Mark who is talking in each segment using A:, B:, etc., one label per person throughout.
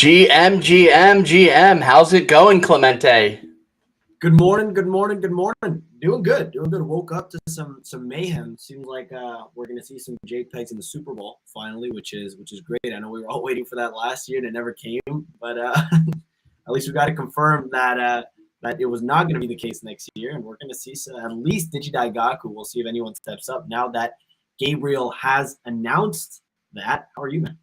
A: GM. How's it going, Clemente?
B: Good morning. Doing good. Woke up to some mayhem. Seems like we're gonna see some JPEGs in the Super Bowl finally, which is great. I know we were all waiting for that last year and it never came, but at least we got to confirm that it was not going to be the case next year, and we're going to see at least Digidaigaku. We'll see if anyone steps up now that Gabriel has announced that. How are you, man?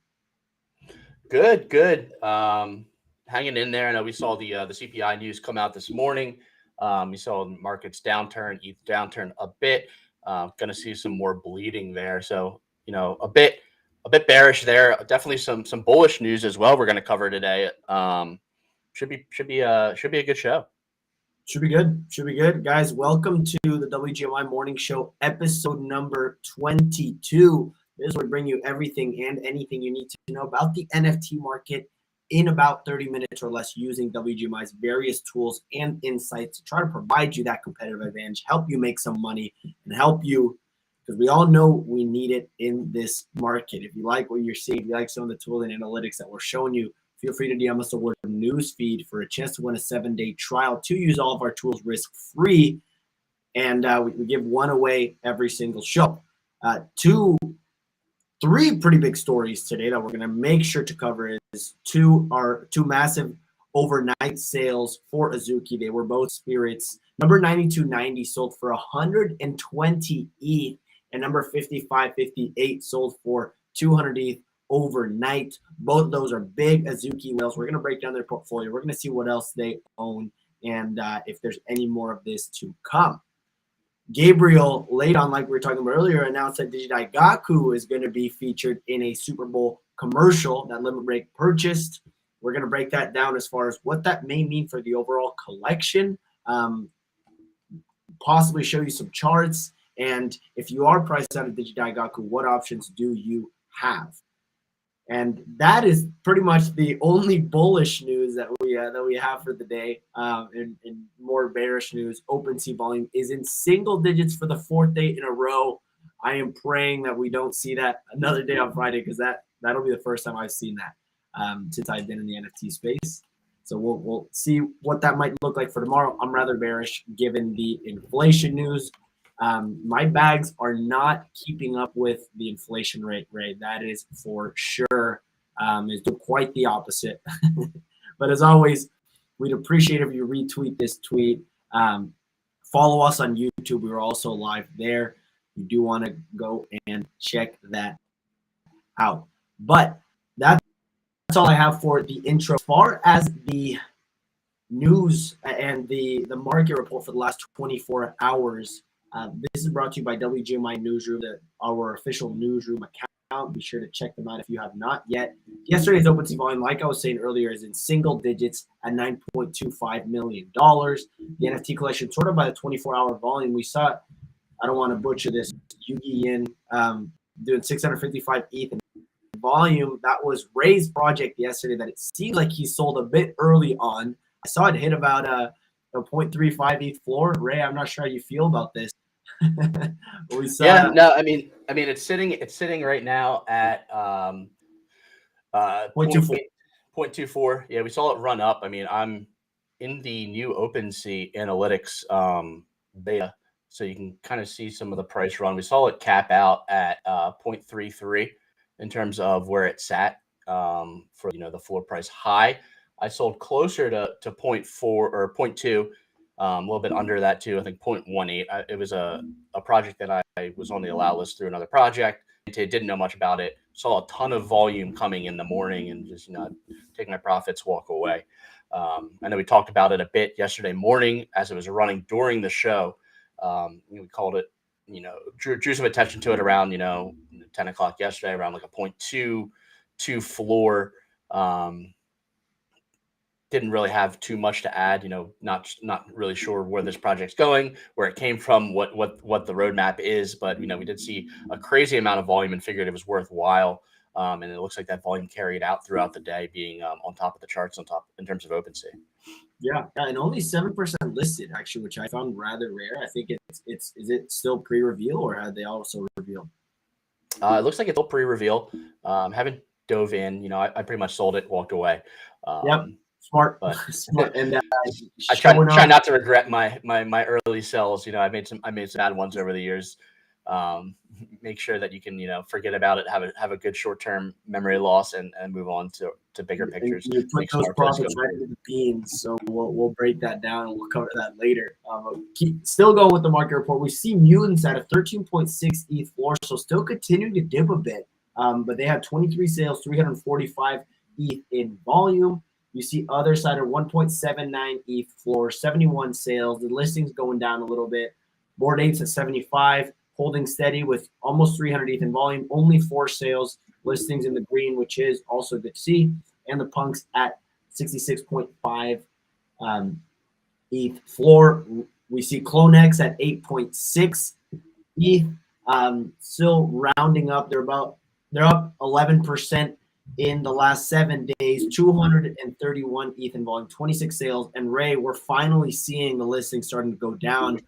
A: Good. Hanging in there. I know we saw the CPI news come out this morning. We saw the market's downturn, ETH downturn a bit. Going to see some more bleeding there. So a bit bearish there. Definitely some bullish news as well. We're going to cover today. Should be a good show.
B: Should be good, guys. Welcome to the WGMI Morning Show, episode number 22. This is where we bring you everything and anything you need to know about the NFT market in about 30 minutes or less, using WGMI's various tools and insights to try to provide you that competitive advantage, help you make some money, and help you, because we all know we need it in this market. If you like what you're seeing, if you like some of the tools and analytics that we're showing you, feel free to DM us the word newsfeed for a chance to win a 7-day trial to use all of our tools risk-free. And we give one away every single show. Three pretty big stories today that we're going to make sure to cover is two massive overnight sales for Azuki. They were both spirits. Number 9290 sold for 120 ETH, and number 5558 sold for 200 ETH overnight. Both of those are big Azuki whales. We're going to break down their portfolio. We're going to see what else they own and if there's any more of this to come. Gabriel, late on, like we were talking about earlier, announced that Digidaigaku is going to be featured in a Super Bowl commercial that Limit Break purchased. We're going to break that down as far as what that may mean for the overall collection, possibly show you some charts, and if you are priced out of Digidaigaku, what options do you have? And that is pretty much the only bullish news that we have for the day. In more bearish news, OpenSea volume is in single digits for the 4th day in a row. I am praying that we don't see that another day on Friday, because that'll be the first time I've seen that since I've been in the NFT space. So we'll see what that might look like for tomorrow. I'm rather bearish given the inflation news. My bags are not keeping up with the inflation rate. That is for sure. It's doing quite the opposite. But as always, we'd appreciate if you retweet this tweet. Follow us on YouTube. We're also live there. You do want to go and check that out. But that's all I have for the intro. As far as the news and the market report for the last 24 hours, this is brought to you by WGMI Newsroom, our official newsroom account. Be sure to check them out if you have not yet. Yesterday's OpenSea volume, like I was saying earlier, is in single digits at $9.25 million. The NFT collection, sorted by the 24-hour volume, we saw, I don't want to butcher this, Yugi Yin doing 655 ETH in volume. That was Ray's project yesterday that it seems like he sold a bit early on. I saw it hit about a 0.35 ETH floor. Ray, I'm not sure how you feel about this.
A: We saw I mean it's sitting right now at 0.24. Yeah, we saw it run up. I mean, I'm in the new OpenSea analytics beta, so you can kind of see some of the price run. We saw it cap out at 0.33 in terms of where it sat for the floor price high. I sold closer to 0.4 or 0.2, a little bit under that too. I think 0.18. It was a project that I was on the allow list through another project. Didn't know much about it. Saw a ton of volume coming in the morning and just take my profits, walk away. I know we talked about it a bit yesterday morning as it was running during the show. We called it, drew some attention to it around 10 o'clock yesterday, around like a 0.22 floor. Didn't really have too much to add, not really sure where this project's going, where it came from, what the roadmap is. But, we did see a crazy amount of volume and figured it was worthwhile. And it looks like that volume carried out throughout the day, being on top of the charts in terms of OpenSea.
B: Yeah, and only 7% listed, actually, which I found rather rare. I think is it still pre-reveal, or had they also revealed?
A: It looks like it's still pre-reveal. Haven't dove in. You know, I pretty much sold it, walked away.
B: Yep, smart,
A: But
B: smart, and
A: I try not to regret my early sells. You know, I made some bad ones over the years. Make sure that you can, you know, forget about it, have a good short-term memory loss, and move on to bigger pictures.
B: You put those profits right into the Beanz, so we'll break that down and we'll cover that later. Still going with the market report, we see mutants at a 13.6 ETH floor, so still continuing to dip a bit. But they have 23 sales, 345 ETH in volume. You see other side of 1.79 ETH floor, 71 sales. The listings going down a little bit. Bored Apes at 75, holding steady with almost 300 ETH in volume. Only 4 sales. Listings in the green, which is also good to see. And the Punks at 66.5 ETH floor. We see CloneX at 8.6 ETH. Still rounding up. They're up 11% in the last 7 days, 231 ETH in volume, 26 sales. And Ray, we're finally seeing the listing starting to go down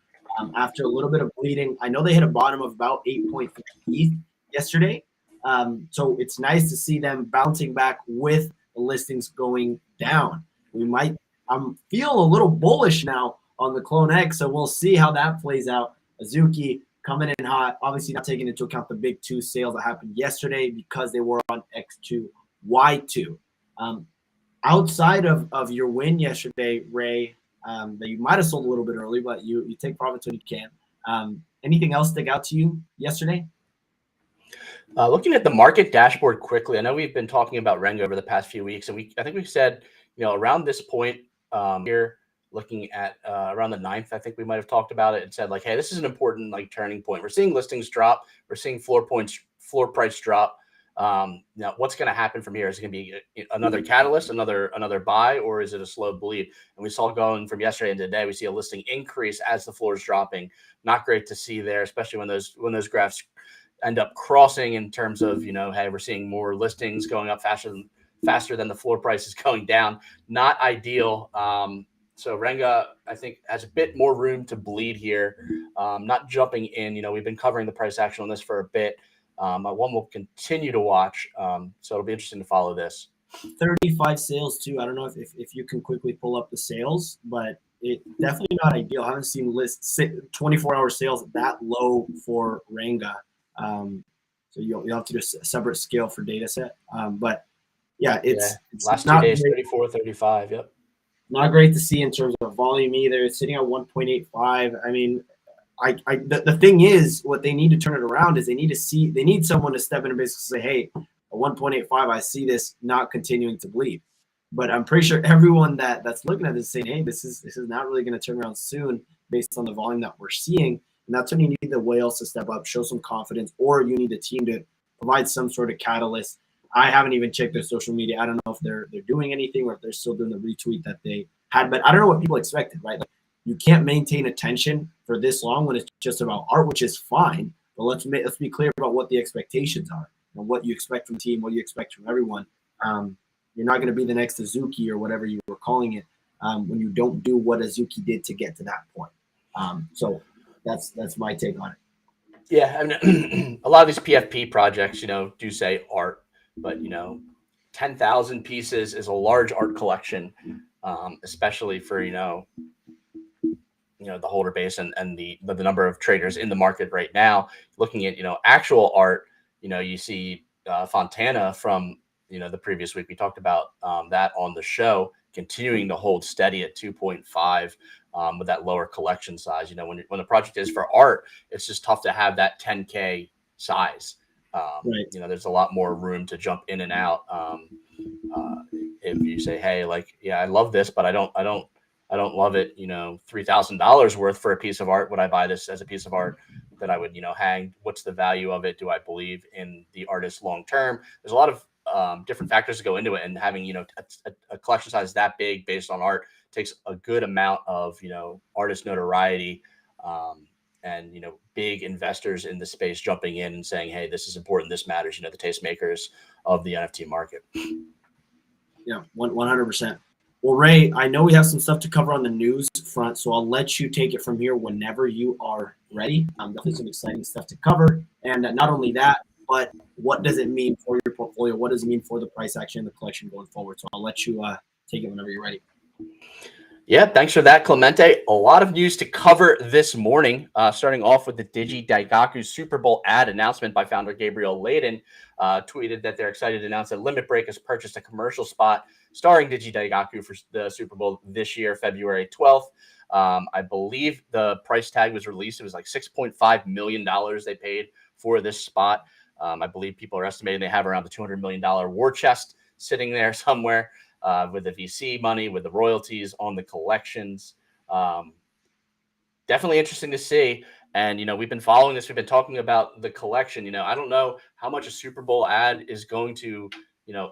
B: after a little bit of bleeding. I know they hit a bottom of about 8.3 ETH yesterday. So it's nice to see them bouncing back with the listings going down. I'm feeling a little bullish now on the CloneX, so we'll see how that plays out. Azuki coming in hot, obviously not taking into account the big 2 sales that happened yesterday because they were on X2, Y2. Outside of your win yesterday, Ray, that you might have sold a little bit early, but you take profits when you can. Anything else stick out to you yesterday?
A: Looking at the market dashboard quickly, I know we've been talking about Renga over the past few weeks, and I think we've said, you know, around this point here, looking at around the 9th, I think we might have talked about it and said, like, hey, this is an important, like, turning point. We're seeing listings drop. We're seeing floor price drop. Now, what's going to happen from here? Is it going to be another catalyst, another buy, or is it a slow bleed? And we saw going from yesterday and today, we see a listing increase as the floor is dropping. Not great to see there, especially when those graphs end up crossing in terms of, you know, hey, we're seeing more listings going up faster than the floor price is going down. Not ideal. So Renga, I think, has a bit more room to bleed here. Not jumping in. You know, we've been covering the price action on this for a bit. One will continue to watch. So it'll be interesting to follow this.
B: 35 sales too. I don't know if you can quickly pull up the sales, but it definitely not ideal. I haven't seen 24-hour sales that low for Renga. So you'll have to do a separate scale for data set. But yeah, it's
A: last 2 days, 34, 35. Yep.
B: Not great to see in terms of volume either. It's sitting at 1.85. I mean, the thing is, what they need to turn it around is they need someone to step in and basically say, hey, a 1.85, I see this not continuing to bleed. But I'm pretty sure everyone that's looking at this is saying, hey, this is not really going to turn around soon based on the volume that we're seeing. And that's when you need the whales to step up, show some confidence, or you need the team to provide some sort of catalyst. I haven't even checked their social media. I don't know if they're doing anything or if they're still doing the retweet that they had. But I don't know what people expected, right? Like, you can't maintain attention for this long when it's just about art, which is fine. But let's be clear about what the expectations are and what you expect from the team, what you expect from everyone. You're not going to be the next Azuki or whatever you were calling it when you don't do what Azuki did to get to that point. So that's my take on it.
A: Yeah, I mean, a lot of these PFP projects, you know, do say art, but, you know, 10,000 pieces is a large art collection, especially for, you know, the holder base and the number of traders in the market right now. Looking at, you know, actual art, you know, you see Fontana from, you know, the previous week. We talked about that on the show, continuing to hold steady at 2.5 with that lower collection size. You know, when the project is for art, it's just tough to have that 10K size.
B: Right.
A: You know, there's a lot more room to jump in and out. If you say, hey, like, yeah, I love this, but I don't love it, you know, $3,000 worth for a piece of art. Would I buy this as a piece of art that I would, you know, hang? What's the value of it? Do I believe in the artist long term? There's a lot of different factors to go into it, and having, you know, a collection size that big based on art takes a good amount of, you know, artist notoriety, and, you know, big investors in the space jumping in and saying, hey, this is important, this matters, you know, the tastemakers of the NFT market.
B: Yeah, 100%. Well, Ray, I know we have some stuff to cover on the news front, so I'll let you take it from here whenever you are ready. Definitely some exciting stuff to cover. And not only that, but what does it mean for your portfolio? What does it mean for the price action in the collection going forward? So I'll let you take it whenever you're ready.
A: Yeah, thanks for that, Clemente. A lot of news to cover this morning, starting off with the Digidaigaku Super Bowl ad announcement by founder Gabriel Layden. Tweeted that they're excited to announce that Limit Break has purchased a commercial spot starring Digidaigaku for the Super Bowl this year, February 12th. I believe the price tag was released. It was like $6.5 million they paid for this spot. I believe people are estimating they have around the $200 million war chest sitting there somewhere. With the VC money, with the royalties on the collections. Definitely interesting to see. And, we've been following this. We've been talking about the collection. I don't know how much a Super Bowl ad is going to,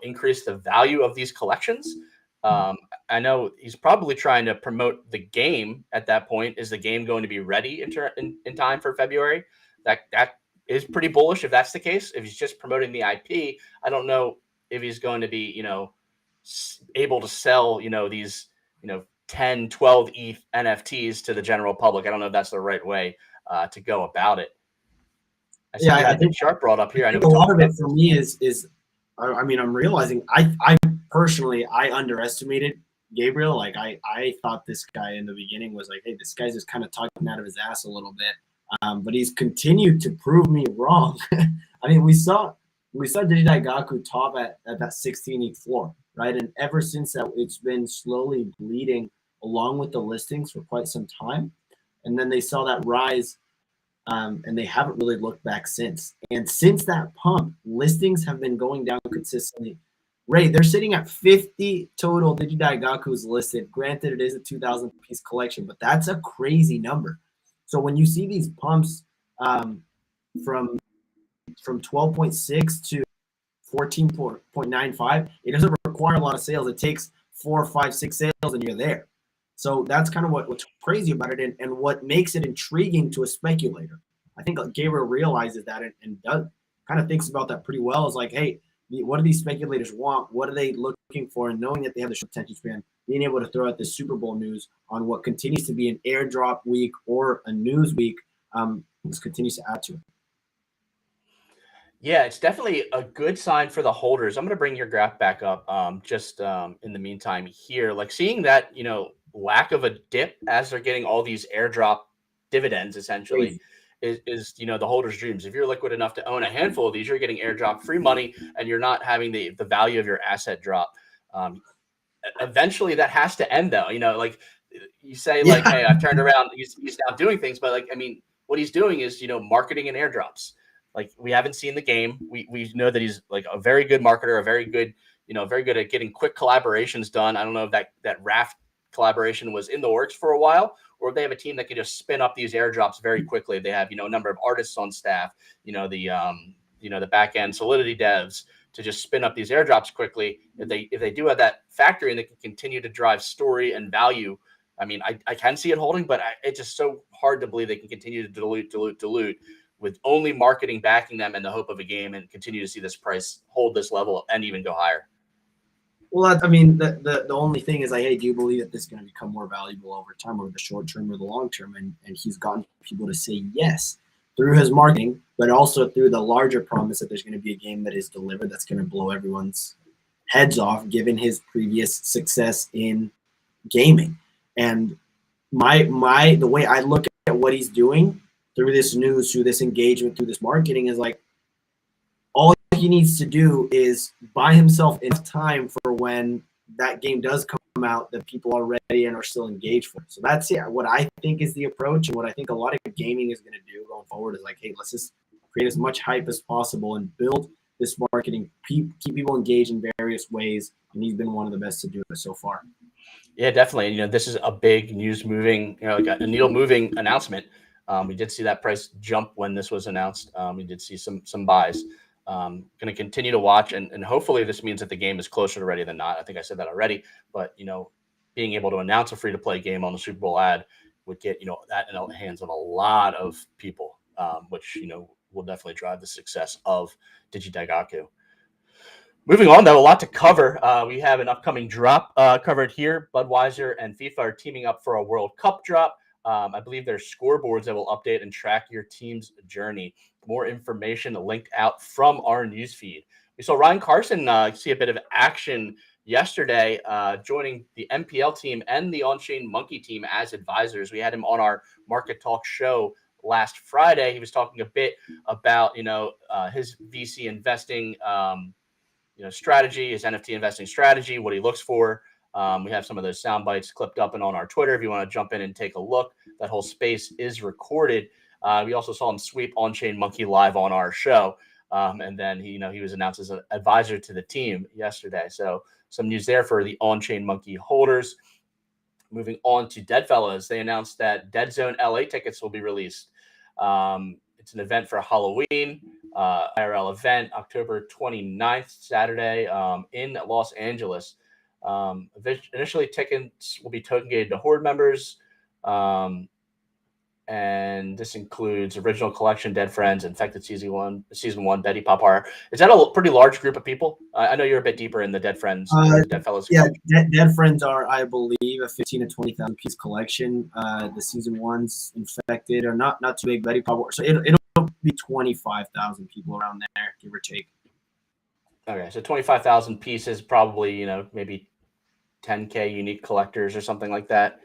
A: increase the value of these collections. I know he's probably trying to promote the game at that point. Is the game going to be ready in time for February? That is pretty bullish if that's the case. If he's just promoting the IP, I don't know if he's going to be, able to sell, these, 10, 12 ETH NFTs to the general public. I don't know if that's the right way to go about it. I think Sharp brought up here. I know
B: a lot of it for me is I'm realizing I personally underestimated Gabriel. Like I thought this guy in the beginning was like, hey, this guy's just kind of talking out of his ass a little bit. But he's continued to prove me wrong. I mean, we saw Digidaigaku top at that 16 ETH floor, right? And ever since that, it's been slowly bleeding along with the listings for quite some time. And then they saw that rise, and they haven't really looked back since. And since that pump, listings have been going down consistently. Ray, they're sitting at 50 total Digidaigakus listed. Granted, it is a 2,000 piece collection, but that's a crazy number. So when you see these pumps from 12.6 to 14.95, it doesn't require a lot of sales. It takes 4, 5, 6 sales and you're there. So that's kind of what's crazy about it, and what makes it intriguing to a speculator. I think Gabriel realizes that and does kind of thinks about that pretty well. Is like, hey, what do these speculators want? What are they looking for? And knowing that they have the short attention span, being able to throw out this Super Bowl news on what continues to be an airdrop week or a news week, just continues to add to it.
A: Yeah, it's definitely a good sign for the holders. I'm going to bring your graph back up in the meantime here. Like seeing that, lack of a dip as they're getting all these airdrop dividends essentially is the holders' dreams. If you're liquid enough to own a handful of these, you're getting airdrop free money and you're not having the value of your asset drop. Eventually that has to end though. Like you say, like, hey, I've turned around. He's now doing things, but what he's doing is, marketing and airdrops. Like we haven't seen the game. We know that he's like a very good marketer, very good at getting quick collaborations done. I don't know if that Raft collaboration was in the works for a while, or if they have a team that can just spin up these airdrops very quickly. They have, a number of artists on staff, the back end Solidity devs to just spin up these airdrops quickly. If they do have that factory and they can continue to drive story and value, I can see it holding, but it's just so hard to believe they can continue to dilute with only marketing backing them in the hope of a game and continue to see this price hold this level and even go higher.
B: Well, the only thing is like, hey, do you believe that this is going to become more valuable over time, over the short term or the long term? And he's gotten people to say yes through his marketing, but also through the larger promise that there's going to be a game that is delivered that's going to blow everyone's heads off, given his previous success in gaming. And the way I look at what he's doing through this news, through this engagement, through this marketing is like, all he needs to do is buy himself enough time for when that game does come out that people are ready and are still engaged for. So that's what I think is the approach, and what I think a lot of gaming is going to do going forward is like, hey, let's just create as much hype as possible and build this marketing, keep people engaged in various ways, and he's been one of the best to do it so far.
A: Yeah, definitely. This is a big news moving, like a needle moving announcement. We did see that price jump when this was announced. We did see some buys. Going to continue to watch, and hopefully this means that the game is closer to ready than not. I think I said that already, but being able to announce a free-to-play game on the Super Bowl ad would get that in the hands of a lot of people, which will definitely drive the success of Digidaigaku. Moving on, though, a lot to cover. We have an upcoming drop covered here. Budweiser and FIFA are teaming up for a World Cup drop. I believe there's scoreboards that will update and track your team's journey. More information linked out from our newsfeed. We saw Ryan Carson see a bit of action yesterday, joining the MPL team and the On-Chain Monkey team as advisors. We had him on our Market Talk show last Friday. He was talking a bit about, his VC investing, strategy, his NFT investing strategy, what he looks for. We have some of those sound bites clipped up and on our Twitter. If you want to jump in and take a look, that whole space is recorded. We also saw him sweep On-Chain Monkey live on our show. And then he was announced as an advisor to the team yesterday. So some news there for the On-Chain Monkey holders. Moving on to Deadfellas, they announced that Dead Zone LA tickets will be released. It's an event for Halloween, IRL event, October 29th, Saturday, in Los Angeles. Initially, tickets will be token gated to Horde members. And this includes Original Collection, Dead Friends, Infected Season 1, Betty Popar. Is that a pretty large group of people? I know you're a bit deeper in the Dead Friends, or the Dead Fellows.
B: Yeah, Dead Friends are, I believe, a 15 to 20,000 piece collection. The Season 1's Infected are not too big. Betty Popar, so it'll be 25,000 people around there, give or take.
A: Okay, so 25,000 pieces, probably, maybe 10K unique collectors or something like that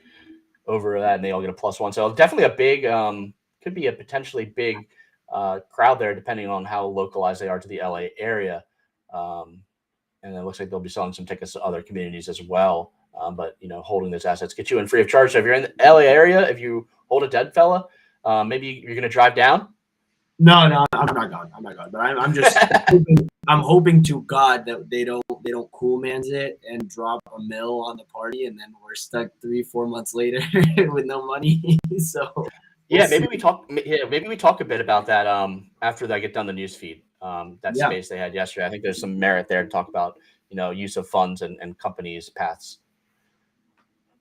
A: over that, and they all get a +1. So definitely a big, could be a potentially big crowd there, depending on how localized they are to the LA area. And it looks like they'll be selling some tickets to other communities as well. But, holding those assets get you in free of charge. So if you're in the LA area, if you hold a Dead Fella, maybe you're going to drive down.
B: No, I'm not going. But I'm just I'm hoping to God that they don't cool mans it and drop a mill on the party, and then we're stuck 3-4 months later with no money. So
A: maybe we talk a bit about that after I get done the news feed. Space they had yesterday. I think there's some merit there to talk about use of funds and companies' paths.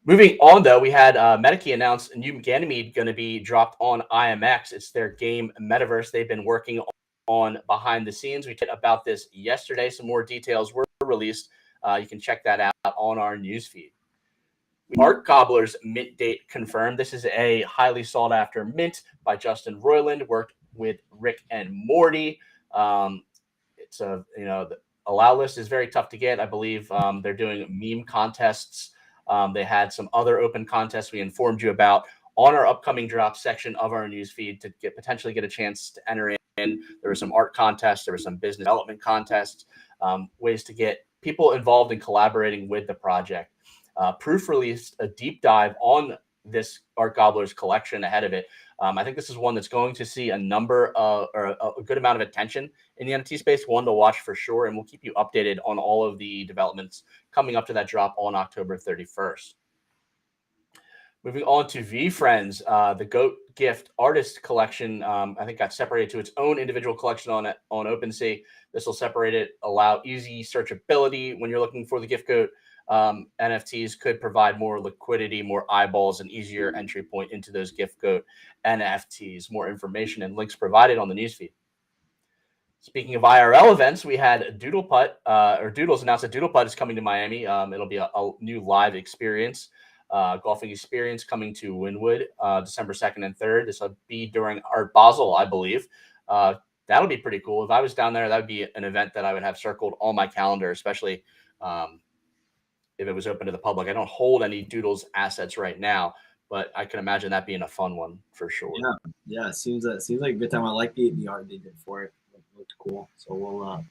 A: Moving on, though, we had Metaki announce a new Ganymede going to be dropped on IMX. It's their game metaverse they've been working on behind the scenes. We talked about this yesterday. Some more details were released. You can check that out on our newsfeed. Art Gobbler's mint date confirmed. This is a highly sought after mint by Justin Roiland, worked with Rick and Morty. It's the allow list is very tough to get. I believe they're doing meme contests. They had some other open contests we informed you about on our upcoming drop section of our newsfeed to potentially get a chance to enter in. There were some art contests. There were some business development contests, ways to get people involved in collaborating with the project. Proof released a deep dive on this Art Gobbler's collection ahead of it. I think this is one that's going to see a good amount of attention in the NFT space, one to watch for sure, and we'll keep you updated on all of the developments coming up to that drop on October 31st. Moving on to VeeFriends, the Goat Gift Artist Collection, I think got separated to its own individual collection on OpenSea. This will separate it, allow easy searchability when you're looking for the Gift Goat. NFTs could provide more liquidity, more eyeballs, and easier entry point into those Gift Goat NFTs. More information and links provided on the newsfeed. Speaking of IRL events, we had Doodles announced that Doodleput is coming to Miami. It'll be a new live experience, golfing experience coming to Wynwood December 2nd and 3rd. This will be during Art Basel, I believe. That'll be pretty cool. If I was down there, that would be an event that I would have circled on my calendar, especially if it was open to the public. I don't hold any Doodles assets right now, but I can imagine that being a fun one for sure.
B: Yeah. It seems like a good time. I like the art they did for it. It looked cool. So we'll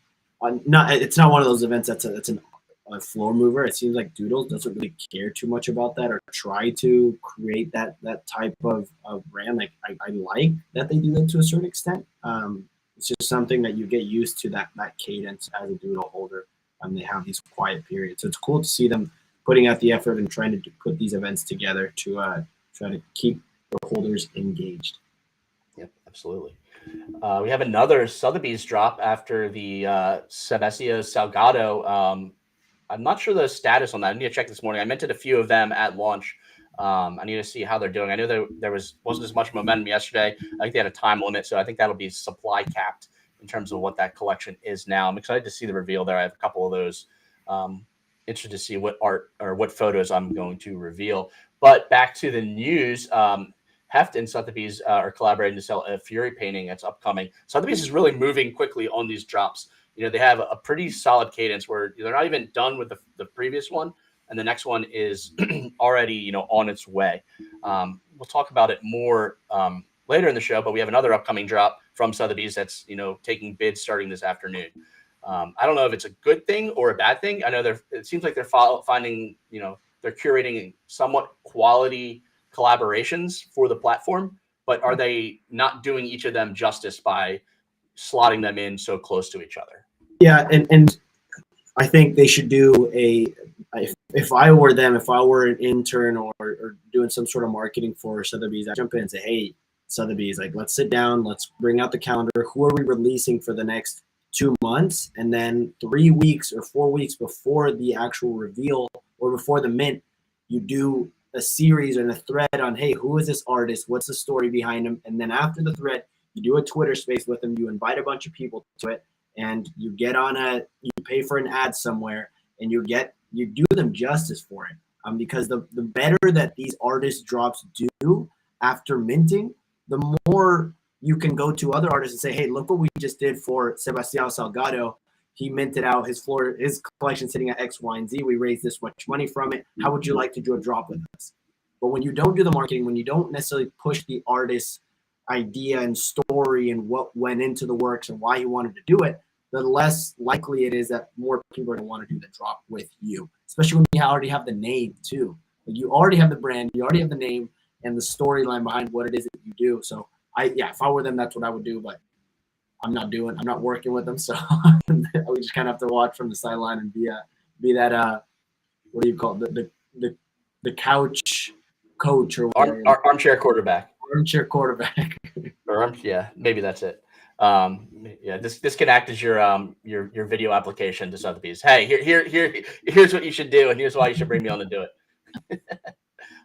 B: it's not one of those events that's a floor mover. It seems like Doodles doesn't really care too much about that or try to create that type of brand. Like I like that they do that to a certain extent. It's just something that you get used to that cadence as a Doodle holder. They have these quiet periods. So it's cool to see them putting out the effort and trying to put these events together to try to keep the holders engaged.
A: Yep, absolutely. We have another Sotheby's drop after the Sebastia Salgado. I'm not sure the status on that. I need to check this morning. I minted a few of them at launch. I need to see how they're doing. I know there wasn't as much momentum yesterday. I think they had a time limit, so I think that'll be supply capped in terms of what that collection is now. I'm excited to see the reveal there. I have a couple of those. Interested to see what art or what photos I'm going to reveal. But back to the news. Heft and Sotheby's are collaborating to sell a Fury painting that's upcoming. Sotheby's is really moving quickly on these drops. You know, they have a pretty solid cadence where they're not even done with the previous one, and the next one is already, you know, on its way. We'll talk about it more later in the show, but we have another upcoming drop from Sotheby's that's, you know, taking bids starting this afternoon. I don't know if it's a good thing or a bad thing. I know it seems like they're finding, you know, they're curating somewhat quality collaborations for the platform, but are they not doing each of them justice by slotting them in so close to each other?
B: Yeah, and I think they should do if I were them, if I were an intern or doing some sort of marketing for Sotheby's, I'd jump in and say, hey, Sotheby's, like, let's sit down, let's bring out the calendar. Who are we releasing for the next 2 months? And then 3 weeks or 4 weeks before the actual reveal or before the mint, you do a series and a thread on, hey, who is this artist? What's the story behind him? And then after the thread, you do a Twitter space with them. You invite a bunch of people to it, and you get on you pay for an ad somewhere, and you do them justice for it. Because the better that these artist drops do after minting, the more you can go to other artists and say, hey, look what we just did for Sebastião Salgado. He minted out his collection sitting at X, Y, and Z. We raised this much money from it. How would you like to do a drop with us? But when you don't do the marketing, when you don't necessarily push the artist's idea and story and what went into the works and why he wanted to do it, the less likely it is that more people are going to want to do the drop with you, especially when you already have the name too. Like, you already have the brand, you already have the name and the storyline behind what it is that you do. So if I were them, that's what I would do, but I'm not working with them. So we just kind of have to watch from the sideline and be that, what do you call it? The couch coach or
A: armchair quarterback.
B: Armchair quarterback.
A: Yeah, maybe that's it. Yeah, this can act as your video application to Sotheby's. Hey, here's what you should do, and here's why you should bring me on to do it.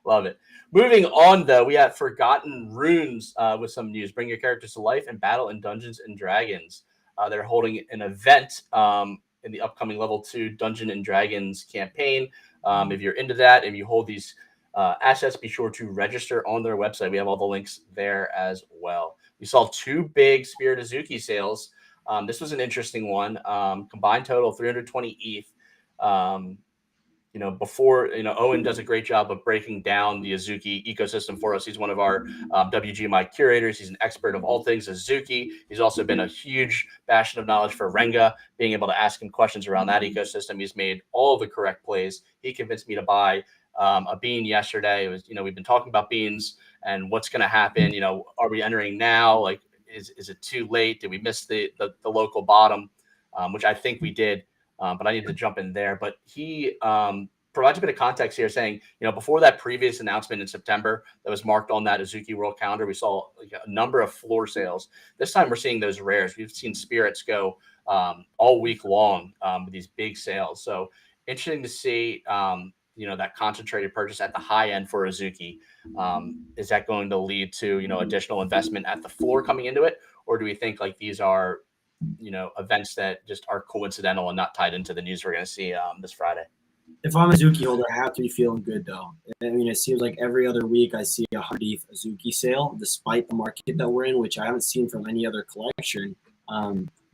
A: Love it. Moving on, though, we have Forgotten Runes with some news. Bring your characters to life and battle in Dungeons and Dragons. They're holding an event in the upcoming Level 2 Dungeons and Dragons campaign. If you're into that, if you hold these assets, be sure to register on their website. We have all the links there as well. We saw 2 big Spirit Azuki sales. This was an interesting one. Combined total 320 ETH. You know, before, you know, Owen does a great job of breaking down the Azuki ecosystem for us. He's one of our WGMI curators. He's an expert of all things Azuki. He's also been a huge bastion of knowledge for Renga, being able to ask him questions around that ecosystem. He's made all the correct plays. He convinced me to buy a bean yesterday. It was, you know, we've been talking about beans and what's going to happen. You know, are we entering now? Like, is it too late? Did we miss the local bottom, which I think we did? But I need to jump in there. But he provides a bit of context here, saying, you know, before that previous announcement in September that was marked on that Azuki World calendar, we saw like a number of floor sales. This time we're seeing those rares. We've seen spirits go all week long with these big sales. So interesting to see, you know, that concentrated purchase at the high end for Azuki. Is that going to lead to, you know, additional investment at the floor coming into it? Or do we think like these are, you know, events that just are coincidental and not tied into the news we're going to see this Friday?
B: If I'm a Azuki holder, I have to be feeling good, though. I mean, it seems like every other week I see a 100th Azuki sale, despite the market that we're in, which I haven't seen from any other collection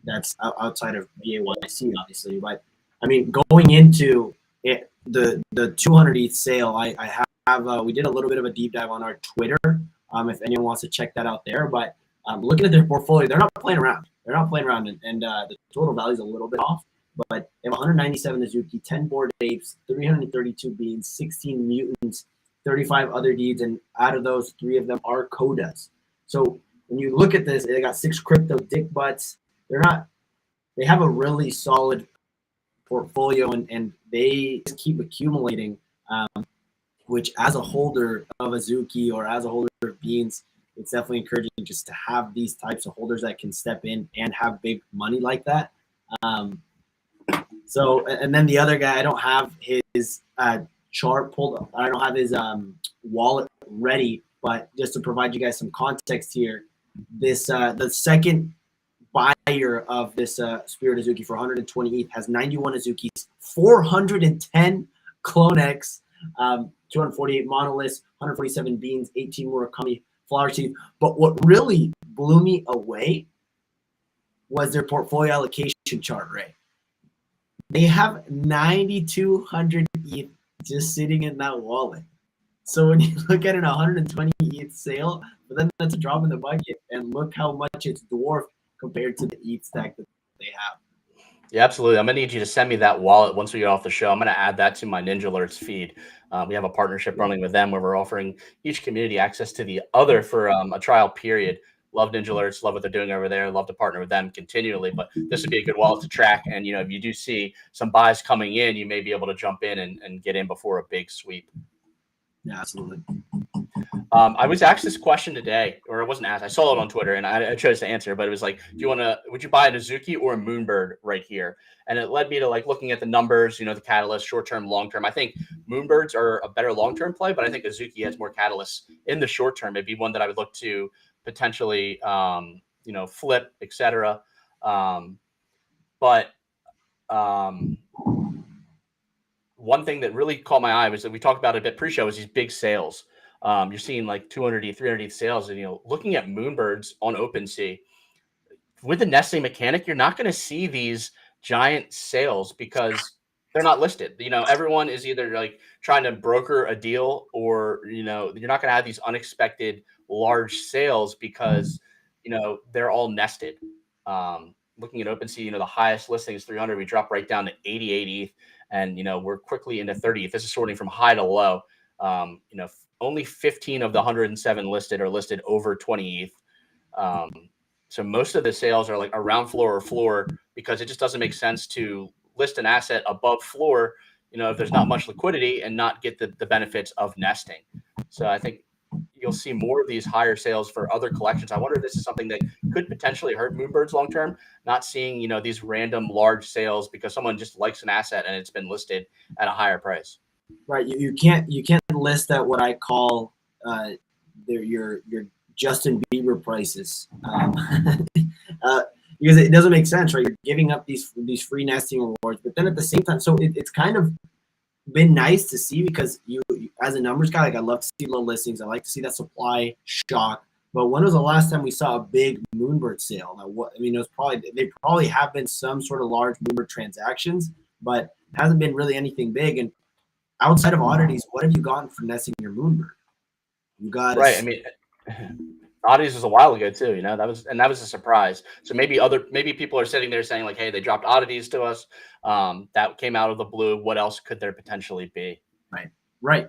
B: that's outside of BAYC, obviously. But, I mean, going into it, the 200 ETH sale, I have we did a little bit of a deep dive on our Twitter, if anyone wants to check that out there. But looking at their portfolio, they're not playing around. They're not playing around, and the total value is a little bit off. But they have 197 Azuki, 10 Bored Apes, 332 Beans, 16 Mutants, 35 other deeds, and out of those, 3 of them are Kodas. So when you look at this, they got 6 crypto dick butts. They have a really solid portfolio, and they just keep accumulating, which as a holder of Azuki or as a holder of Beans, it's definitely encouraging just to have these types of holders that can step in and have big money like that. So, and then the other guy, I don't have his chart pulled up. I don't have his wallet ready, but just to provide you guys some context here, this the second buyer of this Spirit Azuki for 120 ETH has 91 Azukis, 410 Clone X, 248 Monoliths, 147 Beans, 18 Murakami, flower teeth. But what really blew me away was their portfolio allocation chart, right? They have 9,200 ETH just sitting in that wallet. So when you look at an 120 ETH sale, but then that's a drop in the bucket, and look how much it's dwarfed compared to the ETH stack that they have.
A: Yeah, absolutely. I'm gonna need you to send me that wallet once we get off the show. I'm gonna add that to my Ninja Alerts feed. We have a partnership running with them where we're offering each community access to the other for a trial period. Love Ninja Alerts, love what they're doing over there. Love to partner with them continually. But this would be a good wallet to track. And if you do see some buys coming in, you may be able to jump in and get in before a big sweep.
B: Yeah, absolutely.
A: I was asked this question today, or it wasn't asked. I saw it on Twitter, and I chose to answer. But it was like, would you buy an Azuki or a Moonbird right here? And it led me to like looking at the numbers, the catalyst, short term, long term. I think Moonbirds are a better long term play, but I think Azuki has more catalysts in the short term. It'd be one that I would look to potentially, flip, etc. One thing that really caught my eye was that we talked about it a bit pre-show is these big sales. You're seeing like 200 300 sales, and looking at Moonbirds on OpenSea with the nesting mechanic, you're not going to see these giant sales because they're not listed. Everyone is either like trying to broker a deal, or you're not going to have these unexpected large sales because they're all nested. Looking at OpenSea, the highest listing is 300. We drop right down to 88 ETH, and we're quickly into 30 ETH. This is sorting from high to low. Only 15 of the 107 listed are listed over 20 ETH. So most of the sales are like around floor or floor, because it just doesn't make sense to list an asset above floor, if there's not much liquidity, and not get the benefits of nesting. So I think you'll see more of these higher sales for other collections. I wonder if this is something that could potentially hurt Moonbirds long term, not seeing these random large sales because someone just likes an asset and it's been listed at a higher price.
B: Right. You can't list at what I call your Justin Bieber prices, because it doesn't make sense, right? You're giving up these free nesting rewards, but then at the same time, so it's kind of been nice to see, because you as a numbers guy, like I love to see low listings. I like to see that supply shock. But when was the last time we saw a big Moonbird sale? It was probably have been some sort of large Moonbird transactions, but hasn't been really anything big. And outside of oddities, what have you gotten for nesting your Moonbird? You got
A: right. Oddities was a while ago too. That was a surprise. So maybe people are sitting there saying like, hey, they dropped oddities to us. That came out of the blue. What else could there potentially be?
B: Right.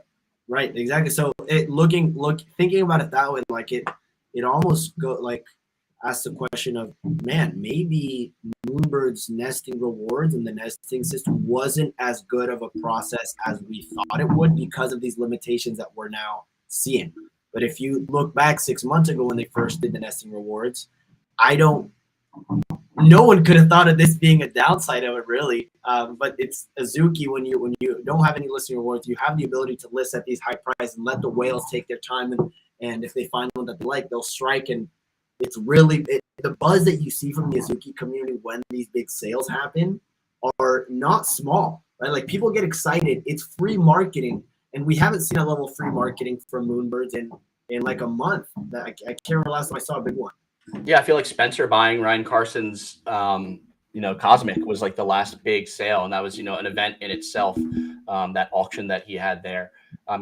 B: Exactly. So thinking about it that way, like it almost asks the question of, man, maybe Moonbird's nesting rewards and the nesting system wasn't as good of a process as we thought it would, because of these limitations that we're now seeing. But if you look back 6 months ago when they first did the nesting rewards, no one could have thought of this being a downside of it, really. But it's Azuki. When you don't have any listing rewards, you have the ability to list at these high prices and let the whales take their time. And if they find one that they like, they'll strike. And it's really the buzz that you see from the Azuki community when these big sales happen are not small, right? Like, people get excited. It's free marketing. And we haven't seen a level of free marketing from Moonbirds in like a month. I can't remember last time I saw a big one.
A: Yeah, I feel like Spencer buying Ryan Carson's, Cosmic was like the last big sale, and that was, an event in itself. That auction that he had there.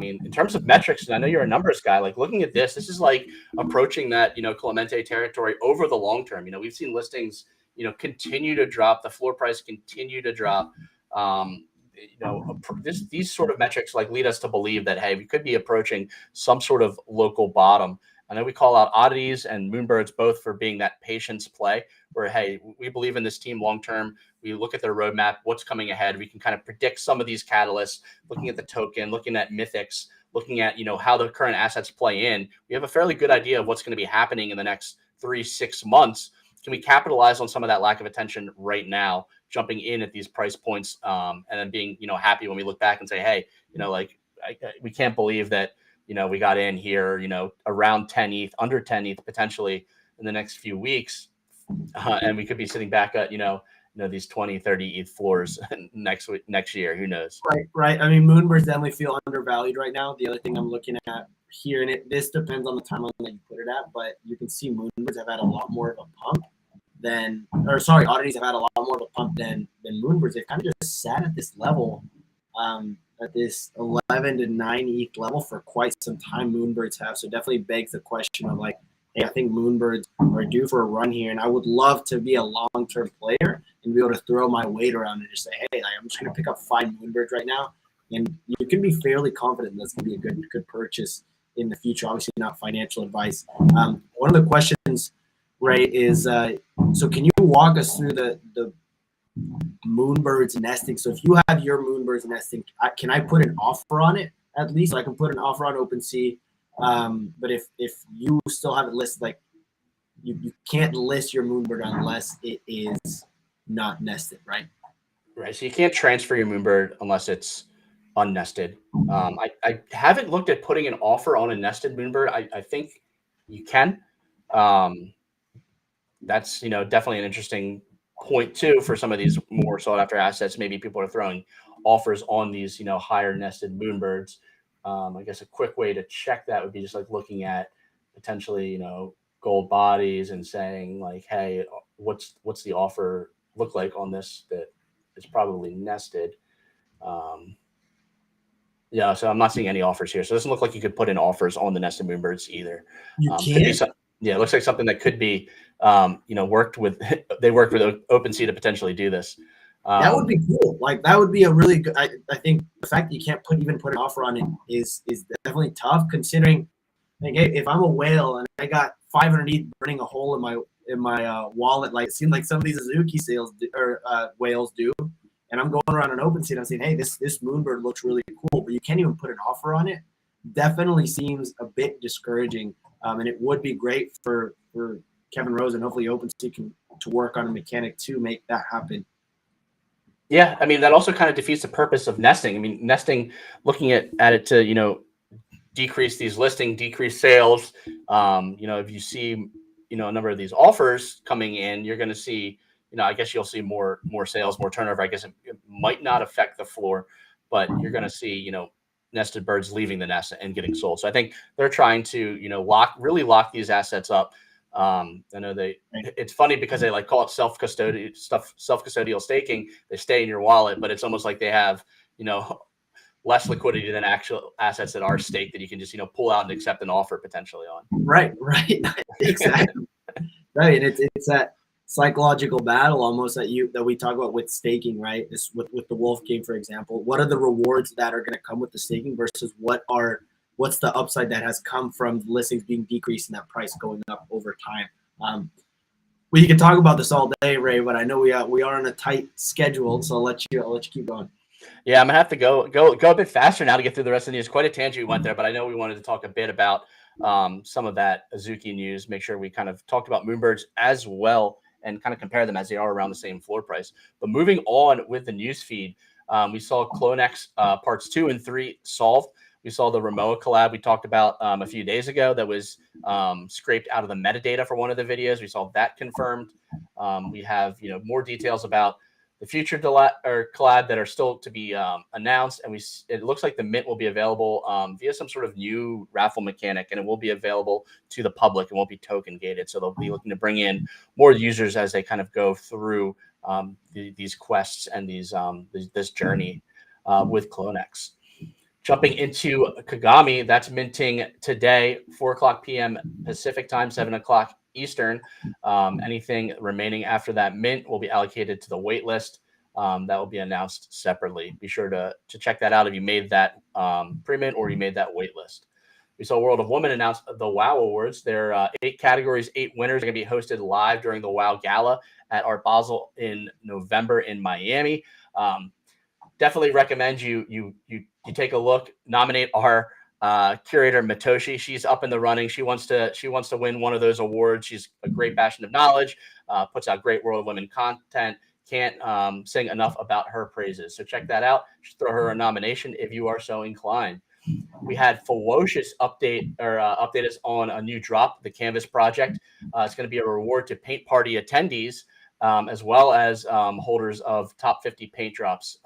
A: In terms of metrics, and I know you're a numbers guy, like looking at this is like approaching that, Clemente territory over the long term. We've seen listings, continue to drop, the floor price continue to drop. These sort of metrics like lead us to believe that, hey, we could be approaching some sort of local bottom. I know we call out oddities and Moonbirds both for being that patience play where, hey, we believe in this team long term. We look at their roadmap, what's coming ahead. We can kind of predict some of these catalysts, looking at the token, looking at mythics, looking at, how the current assets play in. We have a fairly good idea of what's going to be happening in the next 3-6 months. Can we capitalize on some of that lack of attention right now, jumping in at these price points, and then being, happy when we look back and say, hey, we can't believe that, we got in here, around 10 ETH, under 10 ETH potentially in the next few weeks. And we could be sitting back at, these 20, 30 ETH floors next year. Who knows?
B: Right. Moonbirds definitely feel undervalued right now. The other thing I'm looking at here, and this depends on the timeline that you put it at, but you can see Moonbirds have had a lot more of a pump oddities have had a lot more of a pump than Moonbirds. They've kind of just sat at this level, at this 11 to 9 ETH level for quite some time. Moonbirds have, so definitely begs the question of like, hey, I think Moonbirds are due for a run here, and I would love to be a long-term player and be able to throw my weight around and just say, hey, I'm just going to pick up 5 Moonbirds right now, and you can be fairly confident that's going to be a good purchase in the future. Obviously, not financial advice. One of the questions, Ray, is so can you walk us through the Moonbirds nesting? So if you have your Moonbirds nesting, can I put an offer on it at least? So I can put an offer on OpenSea. But if you still have it listed, like you can't list your Moonbird unless it is not nested, right?
A: Right. So you can't transfer your Moonbird unless it's unnested. I haven't looked at putting an offer on a nested Moonbird. I think you can. That's definitely an interesting point too for some of these more sought after assets. Maybe people are throwing offers on these higher nested Moonbirds. I guess a quick way to check that would be just like looking at potentially gold bodies and saying like, hey, what's the offer look like on this that is probably nested. Yeah, so I'm not seeing any offers here. So it doesn't look like you could put in offers on the nested Moonbirds either.
B: You
A: Could be
B: can't?
A: it looks like something that could be, worked with. They worked with OpenSea to potentially do this.
B: That would be cool. Like that would be a really good. I think the fact that you can't even put an offer on it is definitely tough. Considering, like, if I'm a whale and I got 500 ETH burning a hole in my wallet, like it seemed like some of these Azuki sales whales do, and I'm going around an OpenSea and I'm saying, hey, this Moonbird looks really cool, but you can't even put an offer on it. Definitely seems a bit discouraging, and it would be great for Kevin Rose and hopefully OpenSea to work on a mechanic to make that happen.
A: Yeah, I mean that also kind of defeats the purpose of nesting. I mean, nesting, looking at it to decrease these decrease sales. If you see a number of these offers coming in, you're going to see I guess you'll see more sales, more turnover. I guess it might not affect the floor, but you're going to see nested birds leaving the nest and getting sold. So I think they're trying to really lock these assets up. I know it's funny because they like call it self-custodial staking. They stay in your wallet, but it's almost like they have less liquidity than actual assets that are staked that you can just pull out and accept an offer potentially on.
B: Right. Exactly. Right. And it's that psychological battle almost that we talk about with staking, right? This with the Wolf game, for example. What are the rewards that are going to come with the staking versus what's the upside that has come from listings being decreased and that price going up over time? We can talk about this all day, Ray, but I know we are on a tight schedule, so I'll let you keep going.
A: Yeah, I'm gonna have to go a bit faster now to get through the rest of the news. Quite a tangent we went there, but I know we wanted to talk a bit about some of that Azuki news. Make sure we kind of talked about Moonbirds as well and kind of compare them as they are around the same floor price. But moving on with the news feed, we saw CloneX parts 2 and 3 solved. We saw the Ramoa collab we talked about a few days ago that was scraped out of the metadata for one of the videos. We saw that confirmed. We have more details about the future collab that are still to be announced, and it looks like the mint will be available via some sort of new raffle mechanic, and it will be available to the public. It won't be token gated, so they'll be looking to bring in more users as they kind of go through these quests and this journey with CloneX. Jumping into Kagami, that's minting today, 4:00 p.m. Pacific time, 7 o'clock Eastern. Anything remaining after that mint will be allocated to the wait list. That will be announced separately. Be sure to check that out if you made that pre-mint or you made that wait list. We saw World of Women announce the WoW Awards. There are 8 categories, 8 winners are going to be hosted live during the WoW Gala at Art Basel in November in Miami. Definitely recommend you take a look. Nominate our curator Matoshi. She's up in the running. She wants to win one of those awards. She's a great bastion of knowledge. Puts out great World of Women content. Can't sing enough about her praises. So check that out. Just throw her a nomination if you are so inclined. We had Fewocious update us on a new drop, the Canvas project. It's going to be a reward to paint party attendees, as well as holders of top 50 paint drops.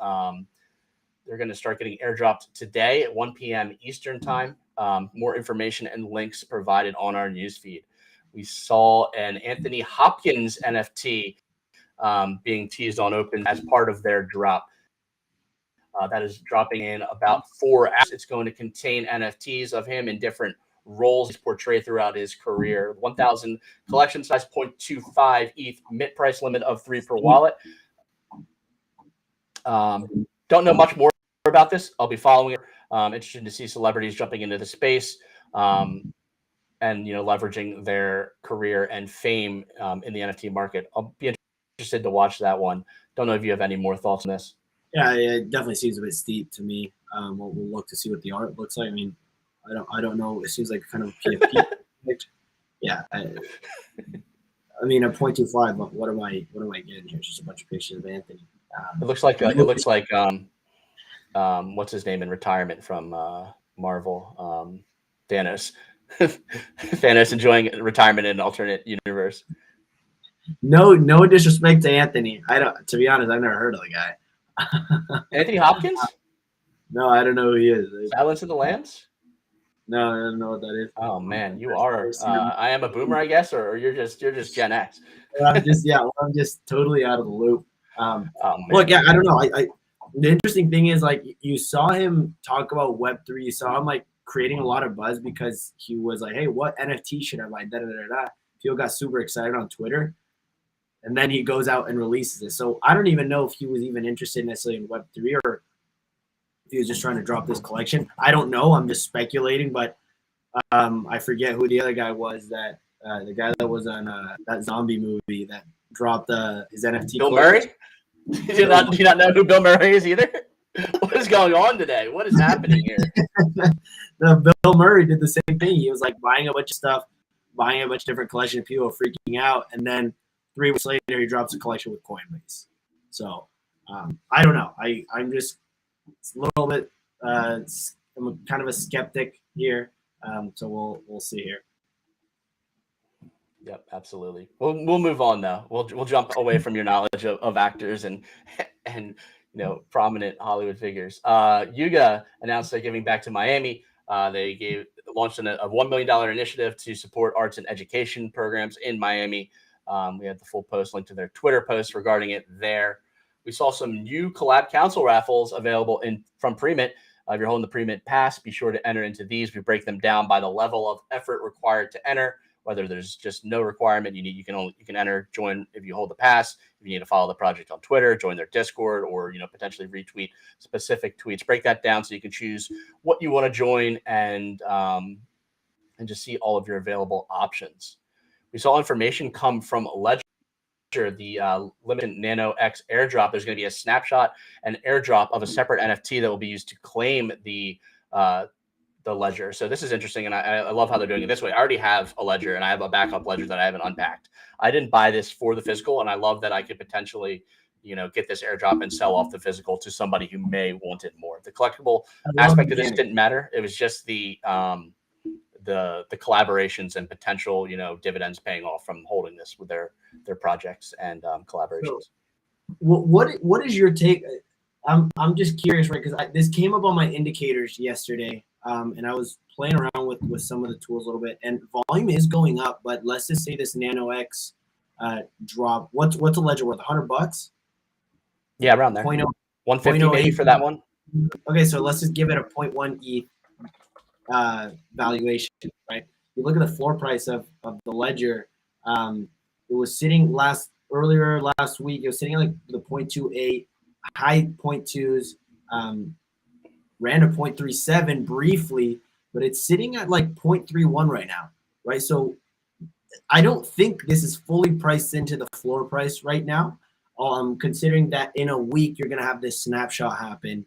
A: They're going to start getting airdropped today at 1 p.m. Eastern time. More information and links provided on our newsfeed. We saw an Anthony Hopkins NFT being teased on Open as part of their drop. That is dropping in about 4 hours. It's going to contain NFTs of him in different roles he's portrayed throughout his career. 1,000 collection size, 0.25 ETH, mint price limit of 3 per wallet. Don't know much more about this. I'll be following it. Interested to see celebrities jumping into the space and leveraging their career and fame in the NFT market. I'll be interested to watch that one. Don't know if you have any more thoughts on this.
B: Yeah, it definitely seems a bit steep to me. We'll look to see what the art looks like. I mean, I don't know. It seems like kind of a PFP. Yeah, I mean, a 0.25. But what am I getting here? Just a bunch of pictures of Anthony.
A: It looks like what's his name in retirement from Marvel, Thanos. Thanos enjoying retirement in an alternate universe.
B: No disrespect to Anthony. To be honest, I've never heard of the guy.
A: Anthony Hopkins?
B: No, I don't know who he is.
A: Silence of the Lambs?
B: No, I don't know what that is.
A: Oh man, you are. I am a boomer, I guess, or you're just Gen X.
B: I'm just totally out of the loop. Look, yeah, I don't know. The interesting thing is, like, you saw him talk about Web3. You saw him like creating a lot of buzz because he was like, "Hey, what NFT should I buy?" Da da da da. People got super excited on Twitter. And then he goes out and releases it. So I don't even know if he was even interested necessarily in Web3 or if he was just trying to drop this collection. I don't know. I'm just speculating. But I forget who the other guy was the guy that was on that zombie movie that dropped his NFT.
A: Bill Murray? Do you not know who Bill Murray is either? What is going on today? What is happening here?
B: Bill Murray did the same thing. He was like buying a bunch of stuff, buying a bunch of different collection of people freaking out. And then 3 weeks later, he drops a collection with Coinbase. So I don't know. I'm just a little bit. I'm kind of a skeptic here. So we'll see here.
A: Yep, absolutely. We'll move on though. We'll jump away from your knowledge of actors and prominent Hollywood figures. Yuga announced they're giving back to Miami. They launched a $1 million initiative to support arts and education programs in Miami. We had the full post linked to their Twitter post regarding it there. We saw some new collab council raffles available from Premint. If you're holding the Premint Pass, be sure to enter into these. We break them down by the level of effort required to enter. Whether there's just no requirement, you can enter, join if you hold the pass. If you need to follow the project on Twitter, join their Discord, or potentially retweet specific tweets. Break that down so you can choose what you want to join and just see all of your available options. We saw information come from Ledger, the limited Nano X airdrop. There's going to be a snapshot and airdrop of a separate NFT that will be used to claim the Ledger. So this is interesting, and I love how they're doing it this way. I already have a Ledger, and I have a backup Ledger that I haven't unpacked. I didn't buy this for the physical, and I love that I could potentially, get this airdrop and sell off the physical to somebody who may want it more. The collectible aspect of this didn't matter. It was just the collaborations and potential, dividends paying off from holding this with their projects and collaborations.
B: So, what is your take? I'm just curious, right? Because this came up on my indicators yesterday, and I was playing around with some of the tools a little bit, and volume is going up. But let's just say this Nano X drop. What's a Ledger worth? $100?
A: Yeah, around there. 150 maybe for that one.
B: Okay, so let's just give it a 0.1 ETH valuation, right? You look at the floor price of the Ledger. It was sitting earlier last week. It was sitting at like the 0.28, high 0.2s, ran to 0.37 briefly, but it's sitting at like 0.31 right now, right? So I don't think this is fully priced into the floor price right now. Considering that in a week you're gonna have this snapshot happen,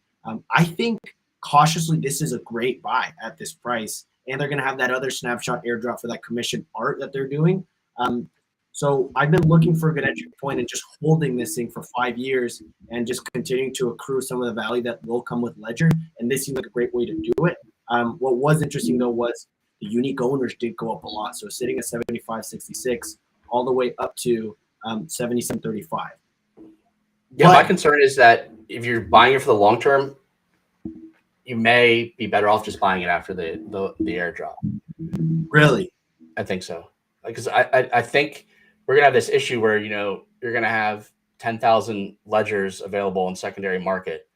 B: I think cautiously this is a great buy at this price, and they're gonna have that other snapshot airdrop for that commission art that they're doing. So I've been looking for a good entry point and just holding this thing for 5 years and just continuing to accrue some of the value that will come with Ledger. And this seems like a great way to do it. What was interesting though was the unique owners did go up a lot. So sitting at 75.66 all the way up to 77.35.
A: Yeah, my concern is that if you're buying it for the long term, you may be better off just buying it after the airdrop.
B: Really?
A: I think so. Because I think we're gonna have this issue where you're gonna have 10,000 ledgers available in secondary market,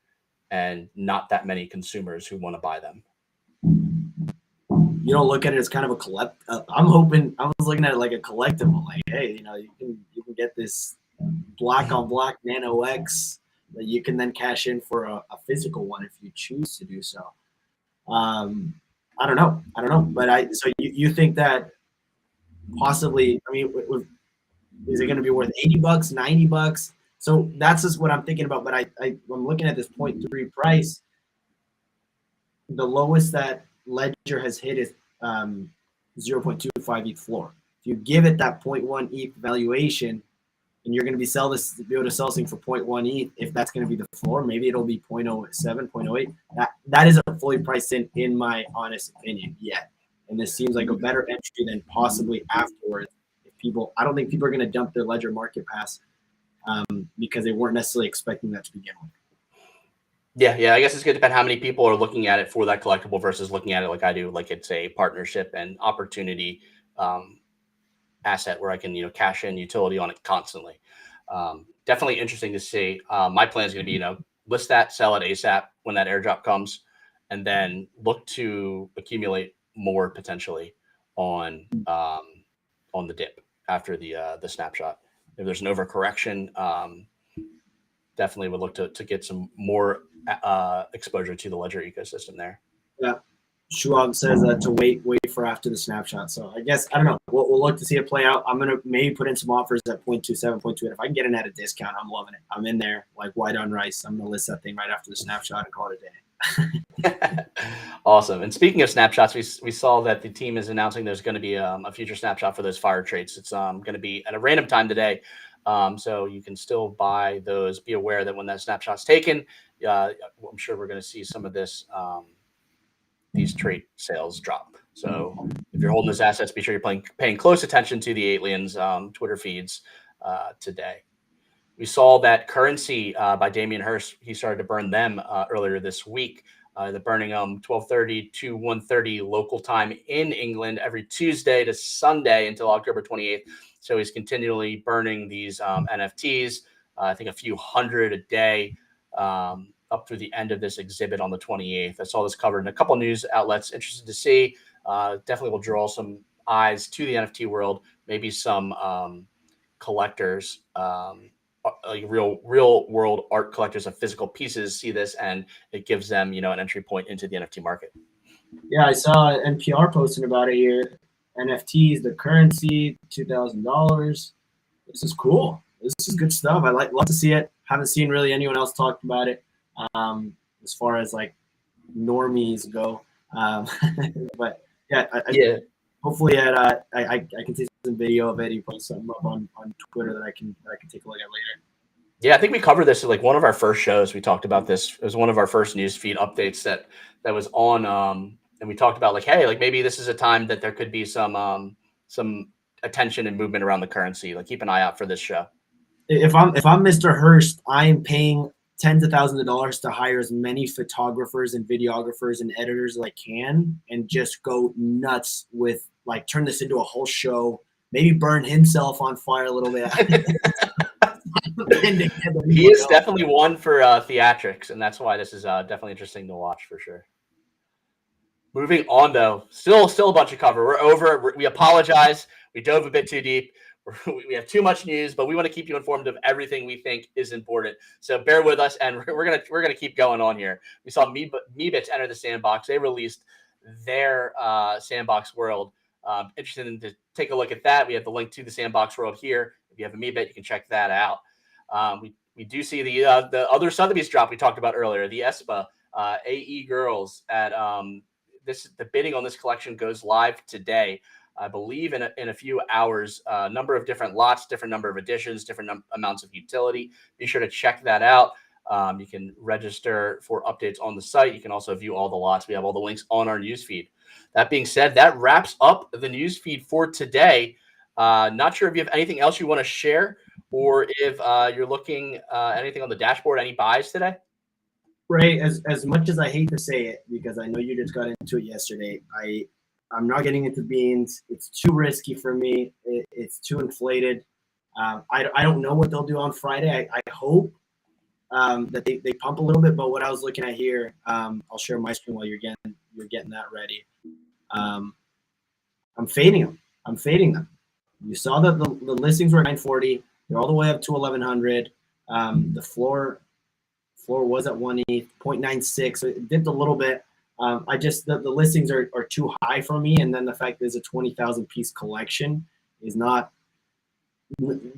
A: and not that many consumers who want to buy them.
B: You don't look at it as kind of a collect. I was looking at it like a collectible. Like, hey, you can get this black on black Nano X that you can then cash in for a physical one if you choose to do so. I don't know, but so you think that possibly? I mean, is it going to be worth $80, $90? So that's just what I'm thinking about. But I'm looking at this 0.3 price. The lowest that Ledger has hit is 0.25 ETH floor. If you give it that 0.1 ETH valuation, and you're going to be able to sell this thing for 0.1 ETH, if that's going to be the floor, maybe it'll be 0.07, 0.08. That isn't fully priced in my honest opinion yet. And this seems like a better entry than possibly afterwards. I don't think people are going to dump their Ledger Market Pass because they weren't necessarily expecting that to begin with.
A: Yeah. I guess it's going to depend how many people are looking at it for that collectible versus looking at it like I do, like it's a partnership and opportunity asset where I can cash in utility on it constantly. Definitely interesting to see. My plan is going to be list that, sell it ASAP when that airdrop comes, and then look to accumulate more potentially on the dip after the snapshot. If there's an overcorrection, definitely would look to get some more exposure to the Ledger ecosystem there. Yeah.
B: Shuab says to wait for after the snapshot. So I guess, I don't know. We'll look to see it play out. I'm going to maybe put in some offers at 0.27, 0.28. If I can get in at a discount, I'm loving it. I'm in there like white on rice. I'm going to list that thing right after the snapshot and call it a day.
A: Awesome. And speaking of snapshots, we saw that the team is announcing there's going to be a future snapshot for those fire trades. It's going to be at a random time today. So you can still buy those. Be aware that when that snapshot's taken, I'm sure we're going to see some of this these trade sales drop. So if you're holding those assets, be sure you're paying close attention to the Aliens Twitter feeds today. We saw that Currency by Damien Hirst. He started to burn them earlier this week. They're burning them 12:30 to 1:30 local time in England every Tuesday to Sunday until October 28th. So he's continually burning these NFTs. I think a few hundred a day up through the end of this exhibit on the 28th. I saw this covered in a couple news outlets. Interested to see. Definitely will draw some eyes to the NFT world. Maybe some collectors, like real world art collectors of physical pieces see this, and it gives them an entry point into the NFT market.
B: Yeah, I saw NPR posting about it here. NFTs, the currency, $2,000. This is cool. This is good stuff. Love to see it. Haven't seen really anyone else talk about it as far as like normies go. But yeah, hopefully I can see some video of it. He put something up on Twitter that I can take a look at later.
A: Yeah, I think we covered this at like one of our first shows. We talked about this. It was one of our first newsfeed updates that was on. And we talked about like, hey, like maybe this is a time that there could be some attention and movement around the currency. Like keep an eye out for this show.
B: If I'm Mr. Hirst, I am paying tens of thousands of dollars to hire as many photographers and videographers and editors as I can, and just go nuts with like turn this into a whole show. Maybe burn himself on fire a little bit.
A: He is definitely one for theatrics, and that's why this is definitely interesting to watch for sure. Moving on, though, still a bunch of cover. We're over. We apologize. We dove a bit too deep. We have too much news, but we want to keep you informed of everything we think is important. So bear with us, and we're gonna keep going on here. We saw Meebits enter the sandbox. They released their sandbox world. Interested in to take a look at that. We have the link to the sandbox world here. If you have a Meebit, you can check that out. We do see the other Sotheby's drop we talked about earlier. The ESPA AE girls at the bidding on this collection goes live today. I believe in a few hours. Number of different lots, different number of editions, different amounts of utility. Be sure to check that out. You can register for updates on the site. You can also view all the lots. We have all the links on our newsfeed. That being said, that wraps up the newsfeed for today. Not sure if you have anything else you want to share, or if you're looking anything on the dashboard. Any buys today?
B: Ray, as much as I hate to say it, because I know you just got into it yesterday, I'm not getting into Beanz. It's too risky for me. It's too inflated. I don't know what they'll do on Friday. I hope that they pump a little bit. But what I was looking at here, I'll share my screen while you're getting that ready. I'm fading them. I'm fading them. You saw that the listings were 940. They're all the way up to 1100. The floor was at 0.96, so it dipped a little bit. The listings are too high for me, and then the fact there's a 20,000 piece collection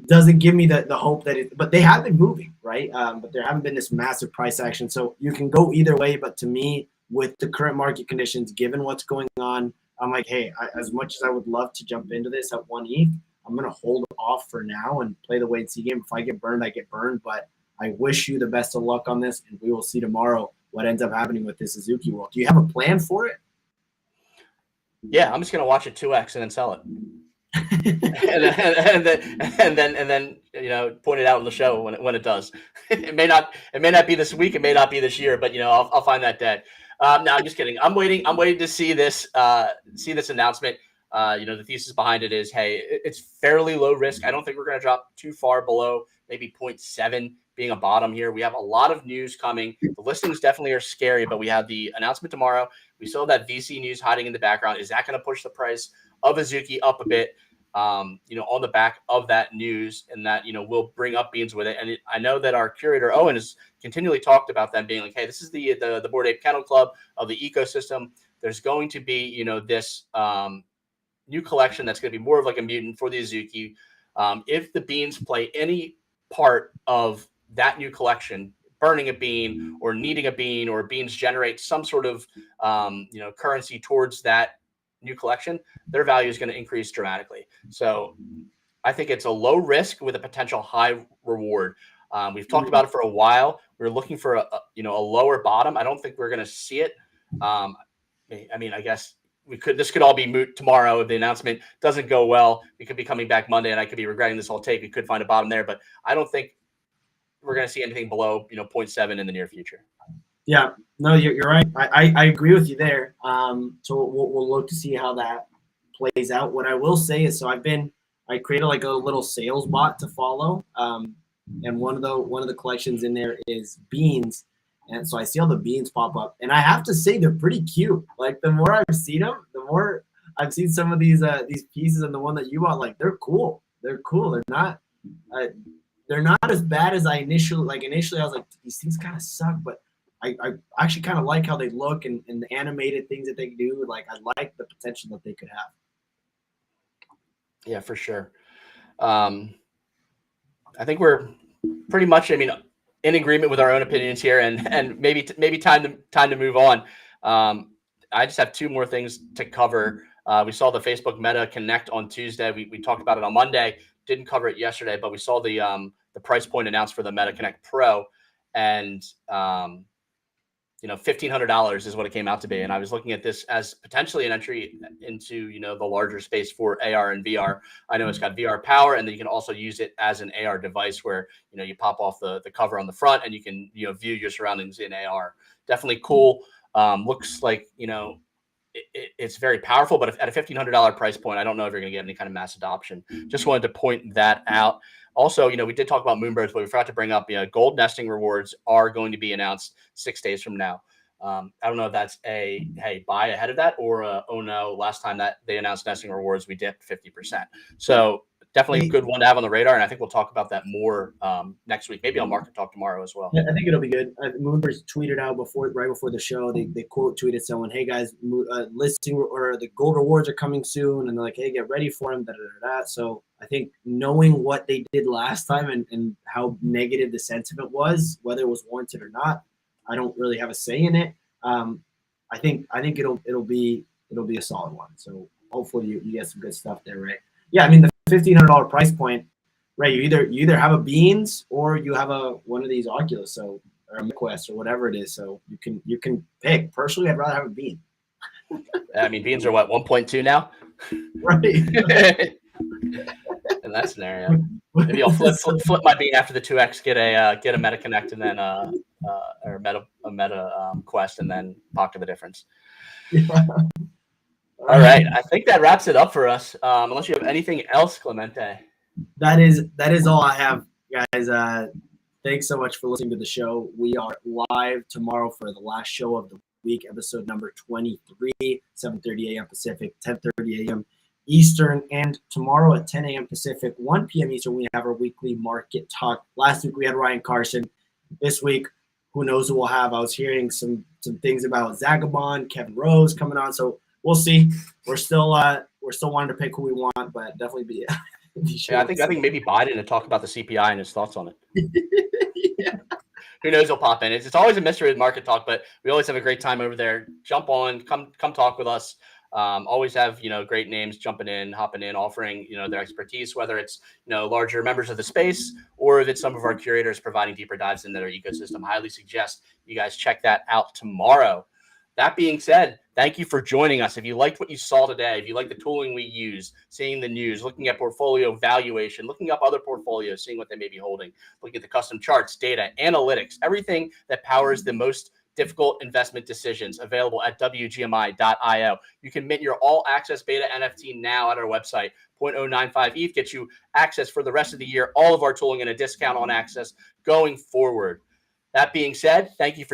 B: doesn't give me the hope that it. But they have been moving, right? But there haven't been this massive price action, so you can go either way. But to me, with the current market conditions, given what's going on, I'm like, hey, as much as I would love to jump into this at 1 ETH, I'm gonna hold off for now and play the wait and see game. If I get burned, I get burned, but I wish you the best of luck on this, and we will see tomorrow what ends up happening with this Azuki world. Do you have a plan for it?
A: Yeah, I'm just gonna watch it 2x and then sell it, and then point it out on the show when it does. It may not be this week, it may not be this year, but I'll find that day. No, I'm just kidding. I'm waiting to see this announcement. The thesis behind it is, hey, it's fairly low risk. I don't think we're going to drop too far below maybe 0.7 being a bottom here. We have a lot of news coming. The listings definitely are scary, but we have the announcement tomorrow. We still have that VC news hiding in the background. Is that going to push the price of Azuki up a bit? On the back of that news, and that we'll bring up Beanz with it. And I know that our curator Owen has continually talked about them being like, hey, this is the Bored Ape Kennel Club of the ecosystem. There's going to be this new collection that's going to be more of like a mutant for the Azuki. If the Beanz play any part of that new collection, burning a bean or needing a bean, or Beanz generate some sort of currency towards that new collection, their value is going to increase dramatically. So I think it's a low risk with a potential high reward. We've talked about it for a while. We're looking for a lower bottom. I don't think we're going to see it. I guess this could all be moot tomorrow if the announcement doesn't go well. We could be coming back Monday, and I could be regretting this whole take. We could find a bottom there, but I don't think we're going to see anything below 0.7 in the near future.
B: Yeah, no, you're right. I agree with you there. So we'll look to see how that plays out. What I will say is, I created like a little sales bot to follow, and one of the collections in there is Beanz, and so I see all the Beanz pop up, and I have to say they're pretty cute. Like, the more I've seen them, the more I've seen some of these pieces, and the one that you bought, like, they're cool. They're cool. They're not as bad as I initially I was like, these things kind of suck, but I actually kind of like how they look and the animated things that they do. Like, I like the potential that they could have.
A: Yeah, for sure. I think we're pretty much, in agreement with our own opinions here, and maybe time to move on. I just have two more things to cover. We saw the Facebook Meta Connect on Tuesday. We talked about it on Monday. Didn't cover it yesterday, but we saw the price point announced for the Meta Connect Pro, and $1,500 is what it came out to be. And I was looking at this as potentially an entry into, the larger space for AR and VR. I know it's got VR power, and then you can also use it as an AR device where, you pop off the cover on the front and you can, view your surroundings in AR. Definitely cool. Looks like, it's very powerful, but at a $1,500 price point, I don't know if you're going to get any kind of mass adoption. Just wanted to point that out. Also, we did talk about Moonbirds, but we forgot to bring up, gold nesting rewards are going to be announced 6 days from now. I don't know if that's a, hey, buy ahead of that, or oh no, last time that they announced nesting rewards, we dipped 50%. So definitely a good one to have on the radar, and I think we'll talk about that more next week, maybe on Market Talk tomorrow as well.
B: Yeah, I think it'll be good. Moonbirds tweeted out right before the show. They quote tweeted someone, "Hey guys, listing or the gold rewards are coming soon," and they're like, "Hey, get ready for them." So I think knowing what they did last time and how negative the sentiment was, whether it was warranted or not, I don't really have a say in it. I think it'll be a solid one. So hopefully you get some good stuff there, Ray. Yeah, the $1,500 price point, right? You either have a Beanz or you have one of these Oculus, or a Quest or whatever it is. So you can pick. Personally, I'd rather have a Bean.
A: Beans are what, 1.2 now?
B: Right.
A: In that scenario, maybe I'll flip my Bean after the 2x, get a Meta Connect, and then or a meta quest, and then pocket the difference.
B: Yeah.
A: All right, I think that wraps it up for us. Unless you have anything else, Clemente.
B: That is all I have, guys. Thanks so much for listening to the show. We are live tomorrow for the last show of the week, episode number 23, 7:30 a.m. Pacific, 10:30 a.m. Eastern, and tomorrow at 10 a.m. Pacific, 1 p.m. Eastern, we have our weekly market talk. Last week we had Ryan Carson. This week, who knows who we'll have? I was hearing some things about Zagabond, Kevin Rose coming on, so we'll see. We're still wanting to pick who we want, but definitely be.
A: Yeah, I think maybe Biden to talk about the CPI and his thoughts on it.
B: Yeah.
A: Who knows? He'll pop in. It's always a mystery with market talk, but we always have a great time over there. Jump on, come talk with us. Always have great names jumping in, hopping in, offering their expertise, whether it's larger members of the space or if it's some of our curators providing deeper dives into their ecosystem. Highly suggest you guys check that out tomorrow. That being said, thank you for joining us. If you liked what you saw today, if you like the tooling we use, seeing the news, looking at portfolio valuation, looking up other portfolios, seeing what they may be holding, looking at the custom charts, data, analytics, everything that powers the most difficult investment decisions, available at WGMI.io. You can mint your all-access beta NFT now at our website. 0.095 ETH gets you access for the rest of the year, all of our tooling and a discount on access going forward. That being said, thank you for